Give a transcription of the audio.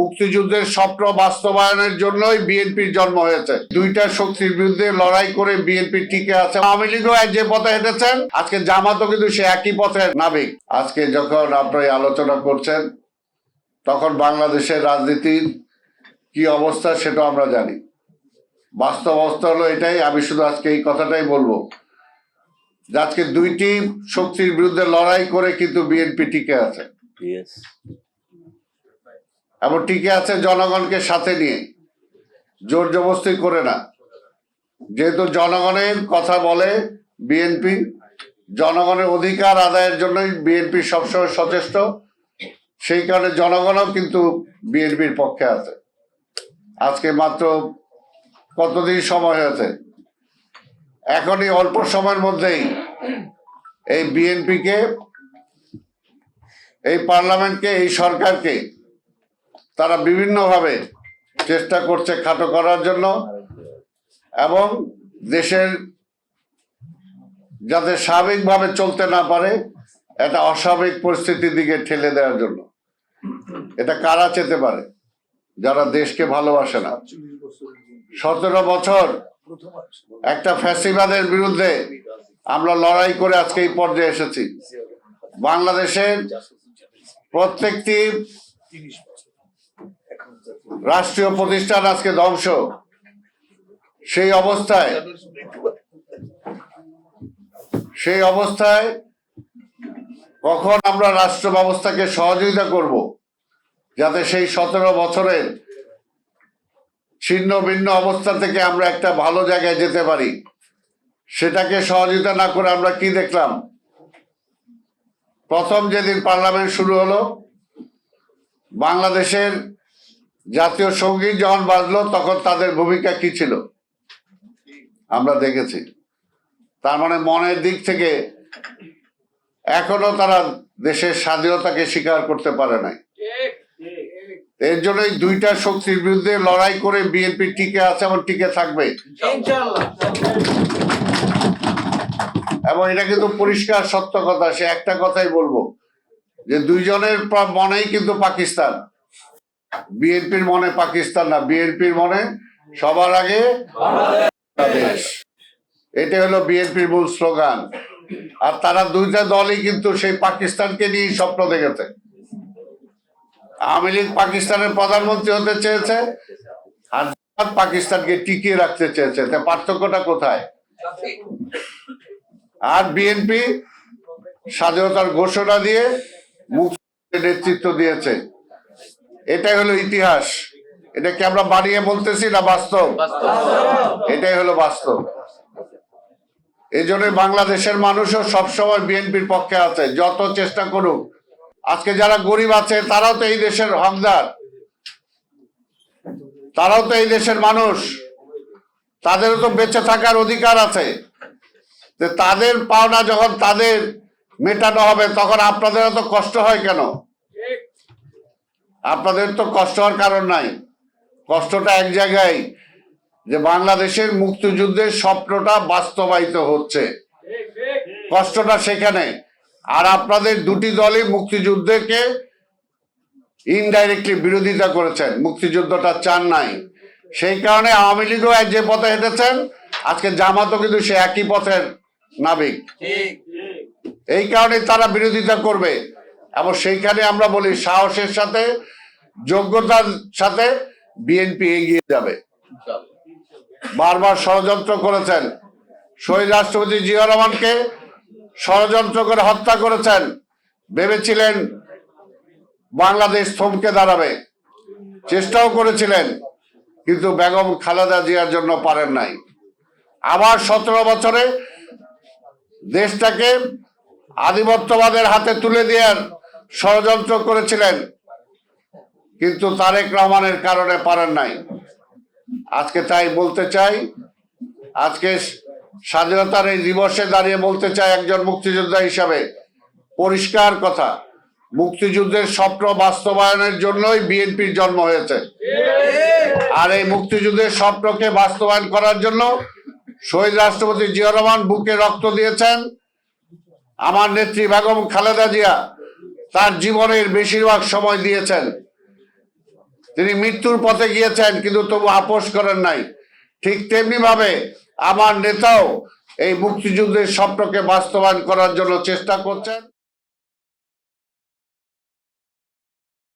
মুক্তিযুদ্ধের স্বপ্ন বাস্তবায়নের জন্যই বিএনপির জন্ম হয়েছে। দুইটা শক্তির বিরুদ্ধে লড়াই করে বিএনপি টিকে আছে। আওয়ামী লীগও যে পথে হেঁটেছেন, আজকে জামাতও কিন্তু সে একই পথের নাবিক। আজকে যখন আপনারা আলোচনা করছেন, তখন বাংলাদেশের রাজনীতির কি অবস্থা সেটা আমরা জানি। বাস্তব অবস্থা হলো এটাই। আমি শুধু আজকে এই কথাটাই বলবো, আজকে দুইটি শক্তির বিরুদ্ধে লড়াই করে কিন্তু বিএনপি টিকে আছে। এবং টিকে আছে জনগণকে সাথে নিয়ে, জোর জবরদস্তি করে না। যেহেতু জনগণের কথা বলে বিএনপি, জনগণের অধিকার আদায়ের জন্যই বিএনপি সবসময় সচেষ্ট। সেই কারণে জনগণও কিন্তু বিএনপির পক্ষে আছে। আজকে মাত্র কতদিন সময় হয়েছে, এখনই অল্প সময়ের মধ্যেই এই বিএনপিকে, এই পার্লামেন্টকে, এই সরকারকে তারা বিভিন্নভাবে চেষ্টা করছে খাটো করার জন্য এবং দেশের যাতে স্বাভাবিকভাবে চলতে না পারে একটা অস্বাভাবিক পরিস্থিতির দিকে ঠেলে দেওয়ার জন্য। এটা কারা চেতে পারে? যারা দেশকে ভালোবাসে না। 17 বছর একটা ফ্যাসিবাদের বিরুদ্ধে আমরা লড়াই করে আজকে এই পর্যায়ে এসেছি। বাংলাদেশের প্রত্যেকটি রাষ্ট্রীয় প্রতিষ্ঠান আজকে ধ্বংস। সেই অবস্থায় কখন আমরা রাষ্ট্র ব্যবস্থাকে সহযোগিতা করব যাতে সেই 17 বছরের ছিন্ন ভিন্ন অবস্থা থেকে আমরা একটা ভালো জায়গায় যেতে পারি? সেটাকে সহযোগিতা না করে আমরা কি দেখলাম? প্রথম যেদিন পার্লামেন্ট শুরু হলো, বাংলাদেশের জাতীয় সঙ্গীত যখন বাজলো, তখন তাদের ভূমিকা কি ছিল আমরা দেখেছি। তার মানে মনের দিক থেকে এখনো তারা দেশের স্বাধীনতাকে স্বীকার করতে পারে নাই। এর জন্যই দুইটা শক্তির বিরুদ্ধে লড়াই করে বিএনপি টিকে আছে এবং টিকে থাকবে। এবং এটা কিন্তু পরিষ্কার সত্য কথা। সে একটা কথাই বলবো যে দুইজনের মনেই কিন্তু পাকিস্তান। বিএনপির মনে পাকিস্তান না, বিএনপির মনে সবার আগে বাংলাদেশ। এটা হলো বিএনপির মূল স্লোগান। আর তারা দুইটা দলই কিন্তু সেই পাকিস্তানকে নিয়ে স্বপ্ন দেখেছে। আওয়ামী লীগ পাকিস্তানের প্রধানমন্ত্রী হতে চেয়েছে, আর পাকিস্তানকে টিকিয়ে রাখতে চেয়েছে। পার্থক্যটা কোথায়? আর বিএনপি স্বাধীনতার ঘোষণা দিয়ে মুক্তির নেতৃত্ব দিয়েছে। এটাই হলো ইতিহাস। এটা কি আমরা বানিয়ে বলতেছি না বাস্তব? এটাই হলো বাস্তব। এই জন্য বাংলাদেশের মানুষও সবসময় বিএনপির পক্ষে আছে, যত চেষ্টা করুক। আজকে যারা গরিব আছে তারাও তো এই দেশের হকদার, তারাও তো এই দেশের মানুষ, তাদেরও তো বেঁচে থাকার অধিকার আছে। তাদের পাওনা যখন তাদের মেটানো হবে, তখন আপনাদের এত কষ্ট হয় কেন? আপনাদের তো কষ্ট হওয়ার কারণ নাই। কষ্টটা এক জায়গায়, যে বাংলাদেশের মুক্তিযুদ্ধের স্বপ্নটা বাস্তবায়িত হচ্ছে, কষ্টটা সেখানে। আর আপনাদের দুটি দলই মুক্তিযুদ্ধকে ইনডাইরেক্টলি বিরোধিতা করেছেন, মুক্তিযুদ্ধটা চান নাই। সেই কারণে আওয়ামী লীগও যে পথে হেঁটেছেন, আজকে জামাতও কিন্তু সে একই পথের নাবিক। এই কারণে তারা বিরোধিতা করবে। এবং সেইখানে আমরা বলি সাহসের সাথে, যোগ্যতার সাথে বিএনপি এগিয়ে যাবে। বারবার ষড়যন্ত্র করেছেন, শহীদ রাষ্ট্রপতি জিয়া রহমানকে ষড়যন্ত্র করে হত্যা করেছেন। ভেবেছিলেন বাংলাদেশ থমকে দাঁড়াবে, চেষ্টাও করেছিলেন, কিন্তু বেগম খালেদা জিয়ার জন্য পারেন নাই। আবার 17 বছরে দেশটাকে আধিপত্যবাদের হাতে তুলে দেওয়ার ষড়যন্ত্র করেছিলেন, কিন্তু তারেক রহমানের কারণে পারেন নাই। আজকে তাই বলতে চাই, আজকে স্বাধীনতার এই দিবসে দাঁড়িয়ে বলতে চাই একজন মুক্তিযোদ্ধা হিসাবে পরিষ্কার কথা, মুক্তিযুদ্ধের স্বপ্ন বাস্তবায়নের জন্যই বিএনপির জন্ম হয়েছে। আর এই মুক্তিযুদ্ধের স্বপ্নকে বাস্তবায়ন করার জন্য শহীদ রাষ্ট্রপতি জিয়া রহমান বুকে রক্ত দিয়েছেন। আমার নেত্রী বেগম খালেদা জিয়া তার জীবনের বেশিরভাগ সময় দিয়েছেন তিনি মৃত্যুর পথে গিয়েছেন, কিন্তু তবু আপোষ করেন নাই। ঠিক তেমনি ভাবে আমার নেতাও এই মুক্তিযুদ্ধের স্বপ্নকে বাস্তবায়ন করার জন্য চেষ্টা করছেন।